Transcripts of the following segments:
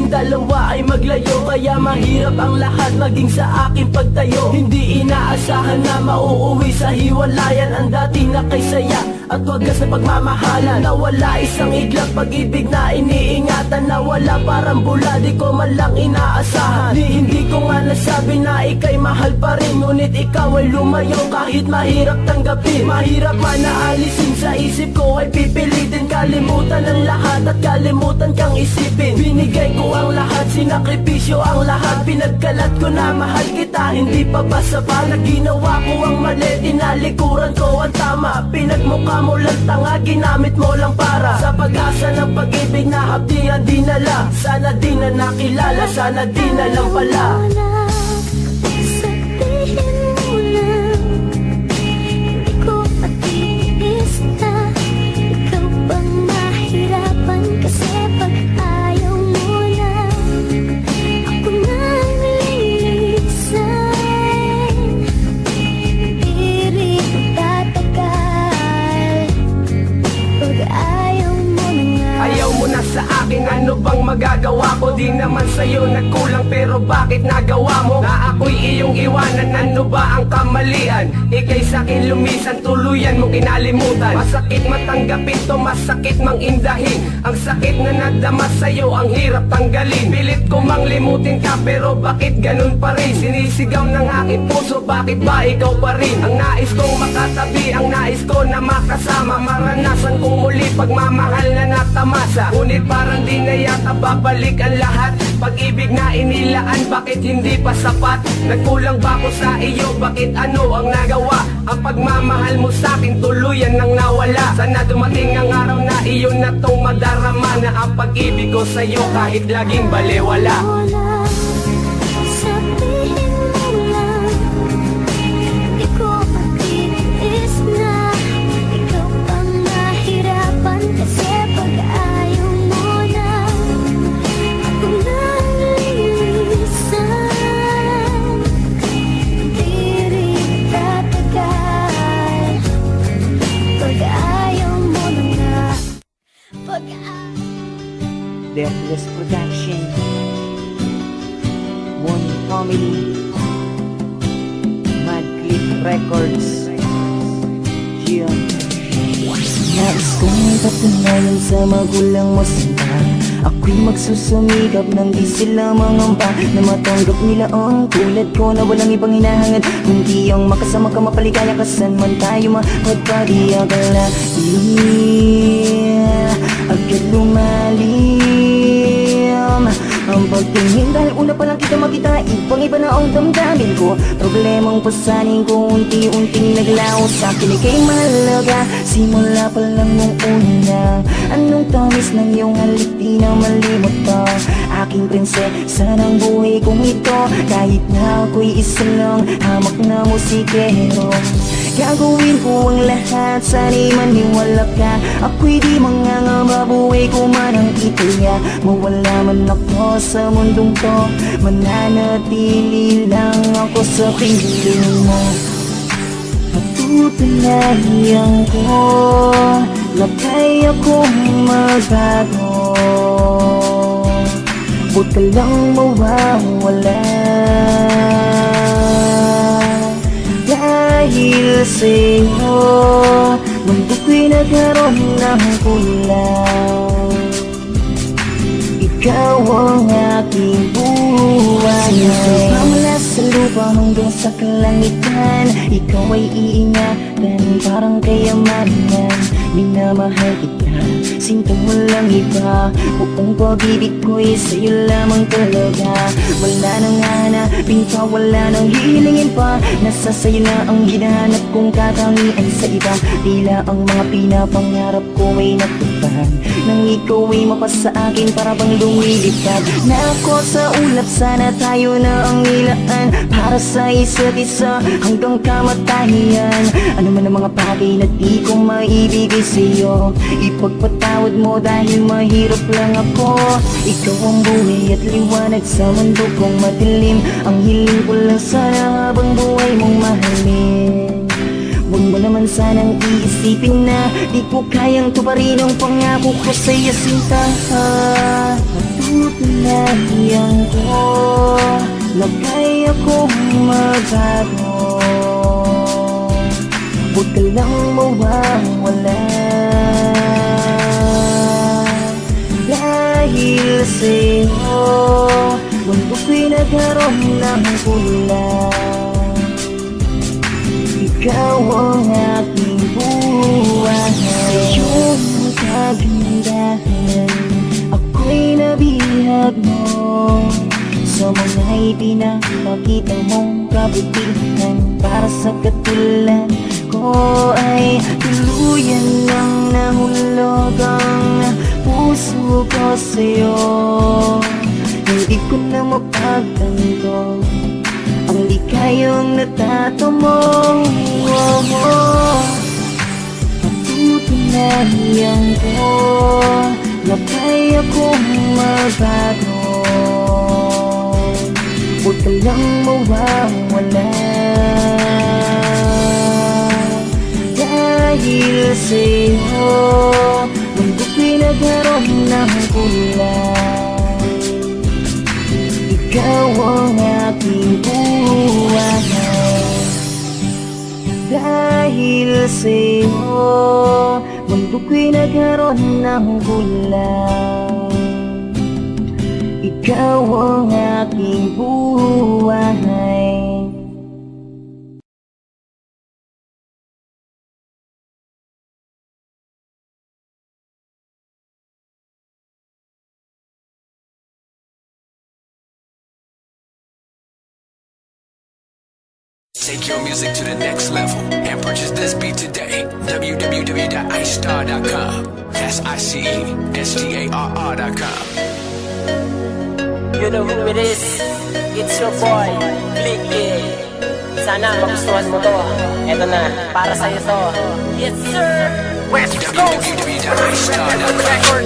kaming dalawa ay maglayo, kaya mahirap ang lahat maging sa aking pagtayo. Hindi inaasahan na mauuwi sa hiwalayan ang dati na kay saya at wagas na pagmamahalan. Nawala isang iglang pag-ibig na iniingatan, nawala parang bula, di ko man lang inaasahan. Hindi ko nga nasabi na ika'y mahal pa rin, ngunit ikaw ay lumayo kahit mahirap tanggapin. Mahirap man naalisin sa isip ko, ay pipilitin kalimutan ang lahat at kalimutan kang isipin. Binigay ko ang lahat, sinakripisyo ang lahat, pinagkalat ko na mahal kita, hindi pa ba sapat na ginawa ko ang mali, tinalikuran ko ang tama, pinagmukha mo lang tanga, ginamit mo lang para sa pag-asa ng pag-ibig na hapdian dinala. Sana di na nakilala, sana di na lang pala. Ano bang magagawa ko? Di naman sa'yo nagkulang, pero bakit nagawa mo na ako'y iyong iwanan? Ano ba ang kamalian? Ika'y sa'kin lumisan, tuluyan mo kinalimutan. Masakit matanggapin to, masakit mang indahin. Ang sakit na nadama sa'yo, ang hirap tanggalin. Pilit ko mang limutin ka, pero bakit ganun pa rin? Sinisigaw ng aking puso, bakit ba ikaw pa rin? Ang nais kong makatabi, ang nais ko na makasama, maranasan kong muli pagmamahal na natamasa. Ngunit parang di na yata babalik ang lahat. Pag-ibig na inilaan, bakit hindi pa sapat? Nagkulang ba ko sa iyo? Bakit ano ang nagawa? Ang pagmamahal mo sa'kin tuluyan nang nawala. Sana dumating ang araw na iyon na tong madarama, na ang pag-ibig ko sa'yo kahit laging balewala. Deathless Production, One Family, Madclip Records, Gian. Nais kong patunayan sa magulang mo sila, ako'y magsusumikap nang di sila mangamba, na matanggap nila ang tulad ko na walang ibang hinahangad kundi ang makasama ka, mapaligaya ka saan man tayo mapagpadi. Akala agad lumalim ang pagtingin, dahil una pa lang kita makita, ibang iba na ang damdamin ko. Problemang pasanin ko, unti-unting naglaho sa akin, ika'y mahalaga simula pa lang nung una. Anong tamis ng iyong halik, di na malimot pa. Aking prinsesa ng buhay kong ito, kahit na ako'y isa lang hamak na musikero. Gagawin ko ang lahat, sana'y maniwala ka. Ako'y di mangangamba, buhay ko man ang itiya. Mawala man ako sa mundong to, mananatili lang ako sa piling mo. Patutulayan ko na kaya kong magbago, huwag ka lang mawawala. Dahil sa'yo, mundo ko'y nagkaroon ng kulang. Ikaw ang aking buhay. Pamula sa lupa hanggang sa kalangitan, ikaw ay iingatan parang kayamanan. Minamahal kita, sinto mo lang iba. Buong pag-ibig ko'y sa'yo lamang talaga. Wala nang hanapin pa, wala nang hilingin pa. Nasa sa'yo na ang hinahanap kong katangian sa iba. Tila ang mga pinapangarap ko ay natupad nang ikaw ay mapasa akin para bang lumilipad. Na ako sa ulap, sana tayo na ang nilaan para sa isa't isa hanggang kamatayan. Ano man ang mga bagay na di ko maibigay sa'yo, ipagpatawad mo dahil mahirap lang ako. Ikaw ang buhay at liwanag sa mundo kong madilim. Ang hiling ko lang sana habang buhay mong mahalin. Huwag mo naman sanang iisipin na di ko kayang tuparin ang pangako ko sa'yo, sinta. Patutunayan ko na kaya kong magbago. Huwag ka lang mawawala, dahil sa'yo mundo ko'y nagkaroon ng kulang. Ikaw ang aking buhay, iyong kagandahan ako'y nabihag mo. Sa mga ipinapakita mong kabutihan, para sa katulad ko ay tuluyan lang nahulog ang puso ko sa'yo. Hindi ko na mapagtanto ang likayong natato mo. Patutunayan ko na kaya kong magbago. Huwag ka lang mawawala, dahil sa'yo mundo ko'y nagkaroon ng kulang. Ikaw ang aking buhay, dahil sa'yo mundo ko'y nagkaroon ng kulang. Ikaw ang aking buhay. Take your music to the next level and purchase this beat today. www.icestar.com. That's ICESTARR.com. You know who it is. It's your boy, Blicky. Sana magustuhan mo to. Eto na, para sa'yo to. Yes, sir! West Coast! www.icestar.com.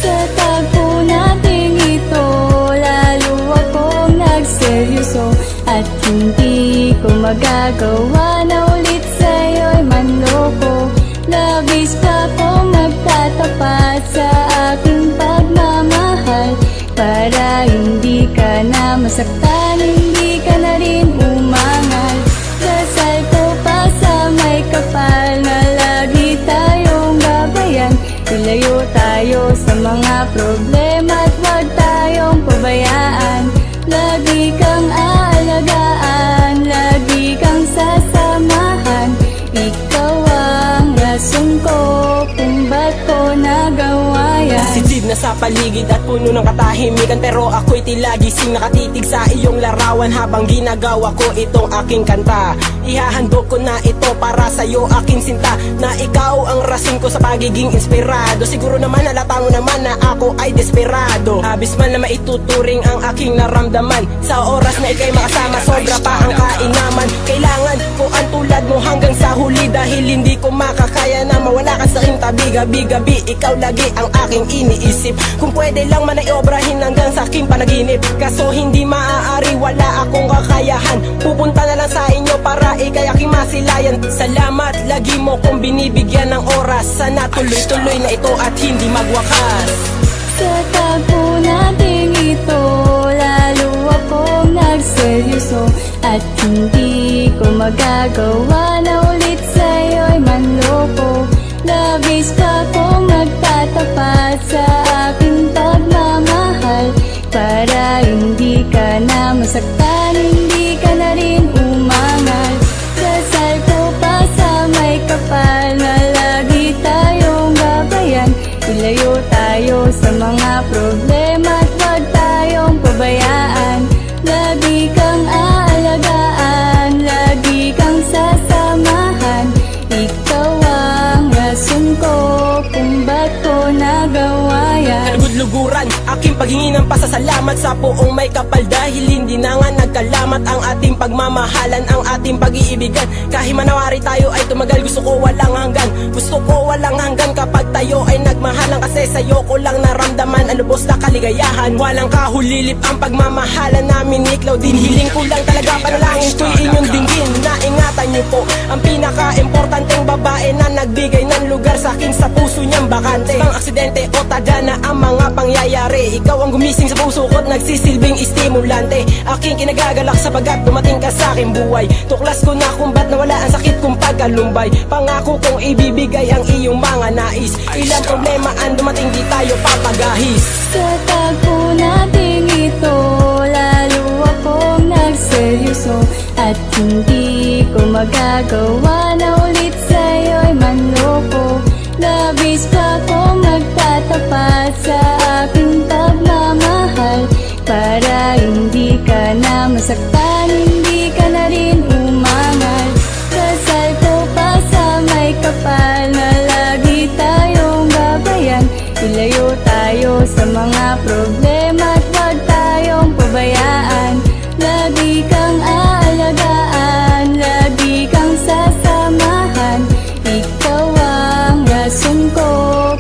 Sa tagpo nating ito, lalo akong nagseryoso. At hindi ko magagawa na ulit sa'yo'y manloko. Labis pa kong magtatapat sa aking pagmamahal, para hindi ka na masaktan, hindi ka na rin umangal. Dasal ko pa sa may kapal na lagi tayong gabayan. Ilayo tayo sa mga problema at huwag tayong pabayaan. Lagi kang aalagaan, lagi kang sasamahan. Ikaw ang rason ko kung ba't ko nagawa yan. Sensitive na sa paligid at puno ng katahimikan, pero ako'y tila gising nakatitig sa iyong larawan. Habang ginagawa ko itong aking kanta, ihahandog ko na ito para sa'yo aking sinta, na ikaw ang rason ko sa pagiging inspirado. Siguro naman halata mo naman na ako ay desperado. Habis man na maituturing ang aking naramdaman, sa oras na ikay makasama sobra pa ang kainaman. Kailangan ko ang tulad mo hanggang sa huli, dahil hindi ko makakaya na mawala ka sa aking tabi. Gabi-gabi ikaw lagi ang aking iniisip. Kung pwede lang man ay obrahin hanggang sa aking panaginip, kaso hindi maaari, wala akong kakayahan. Pupunta na lang sa inyo para ikay aking masilayan. Salamat lagi mo kung binibigyan ng oras. Sana tuloy-tuloy na ito at hindi magwakas. Sa tagpo nating ito, lalo akong nagseryoso. At hindi ko magagawa na ulit sa'yo'y manloko. Labis pa kong magtatapat sa aking pagmamahal, para hindi ka na masaktan, hindi ka na rin umangal. Dasal ko pa sa may kapal na lagi tayong gabayan. Ilayo tayo sa mga problema at huwag tayong pabayaan. Lagi kang aalagaan, lagi kang sasamahan. Ikaw ang rason ko kung ba't ko nagawa yan. Kalugud-luguran, aking paghingi ng pasasalamat sa poong may kapal, dahil hindi na nga nagkalamat ang ating pagmamahalan, ang ating pag-iibigan. Kahit manawari tayo ay tumagal, gusto ko walang hanggan. Gusto ko walang hanggan kapag tayo ay nagmahalan, kasi sa'yo ko lang naramdaman ang lubos na kaligayahan. Walang kahulilip ang pagmamahalan namin ni Claudine. Hiling ko lang talaga, panalangin ko'y inyong dinggin, na ingatan niyo po ang pinaka-importanteng babae na nagbigay ng lugar sa akin sa puso niyang bakante. Ang aksidente o tagana ang mga pangyayari. Ikaw ang gumising sa puso ko't nagsisilbing estimulante. Aking kinagagalak sapagat dumating ka sa aking buhay. Tuklas ko na kung ba't nawala ang sakit kong pagkalumbay. Pangako kong ibibigay ang iyong mga nais. Ilang problema ang dumating di tayo papagahis. Sa tagpo nating ito, lalo akong nagseryoso. At hindi ko magagawa na ulit sa'yo'y manloko. Labis pa akong magtatapat sa aking pagmamahal. Para hindi ka na masaktan, hindi ka na rin umangal. Dasal ko pa sa may kapal na lagi tayong gabayan. Ilayo tayo sa mga problema at huwag tayong pabayaan. Lagi kang aalagaan, lagi kang sasamahan. Ikaw ang rason ko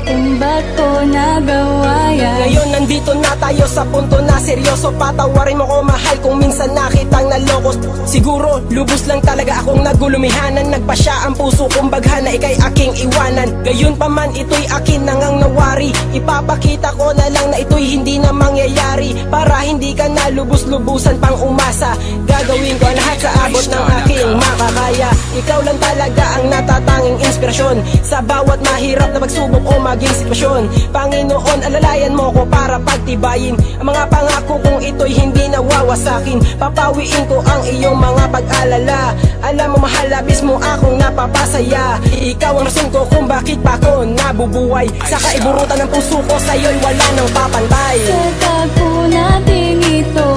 kung ba't ko nagawa yan. Ngayon nandito na tayo sa punto na seryoso. Patawarin mo ko mahal kung minsan nakitang naloko. Siguro lubos lang talaga akong nagulumihanan. Nagpasya ang puso kong baghan na ikay aking iwanan. Gayon pa man ito'y akin nangang nawari. Ipapakita ko na lang na ito'y hindi na mangyayari. Para hindi ka na lubos-lubusan pang umasa. Gagawin ko ang lahat sa abot ng aking makakaya. Ikaw lang talaga ang natatanging inspirasyon sa bawat mahirap na pagsubok o maging sitwasyon. Panginoon, alalayan mo ko para pagtibayin ang mga pangako kung ito'y hindi nawawasakin. Papawiin ko ang iyong mga pag-alala. Alam mo mahal, labis mo akong napapasaya. Ikaw ang rason ko kung bakit pa ako nabubuhay. Sa kaiburutan ng puso ko, sa'yo'y wala nang papantay. Sa tagpo nating ito,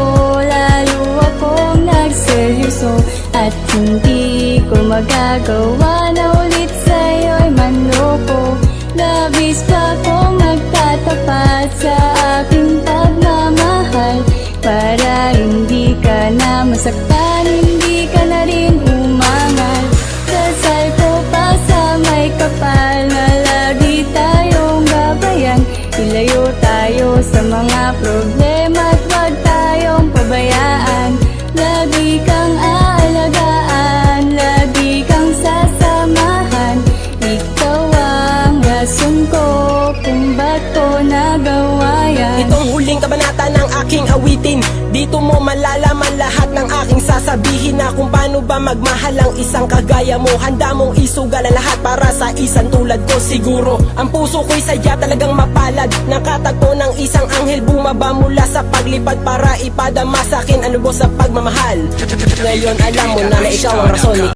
lalo akong nagseryoso. At hindi ko magagawa na ulit sa'yo'y manloko. Labis pa akong magtatapat sa aking pagmamahal. Para hindi ka na masaktan, hindi ka na rin umangal. Dasal ko pa sa may kapal na lagi tayong gabayan. Ilayo tayo sa mga problema at huwag tayong pabayaan. Lagi kang aalagaan, lagi kang sasamahan. Ikaw ang rason ko kung ba't ko nagawa yan. Itong huling kabanata ng aking awitin, dito mo malalaman lahat ng aking sasabihin. Na kung paano ba magmahal ang isang kagaya mo. Handa mong isugal ang lahat para sa isang tulad ko. Siguro ang puso ko'y sadya talagang mapalad. Nakatagpo ng isang anghel bumaba mula sa paglipad para ipadama sa akin ang lubos sa pagmamahal. Ngayon alam mo na ikaw ang rason.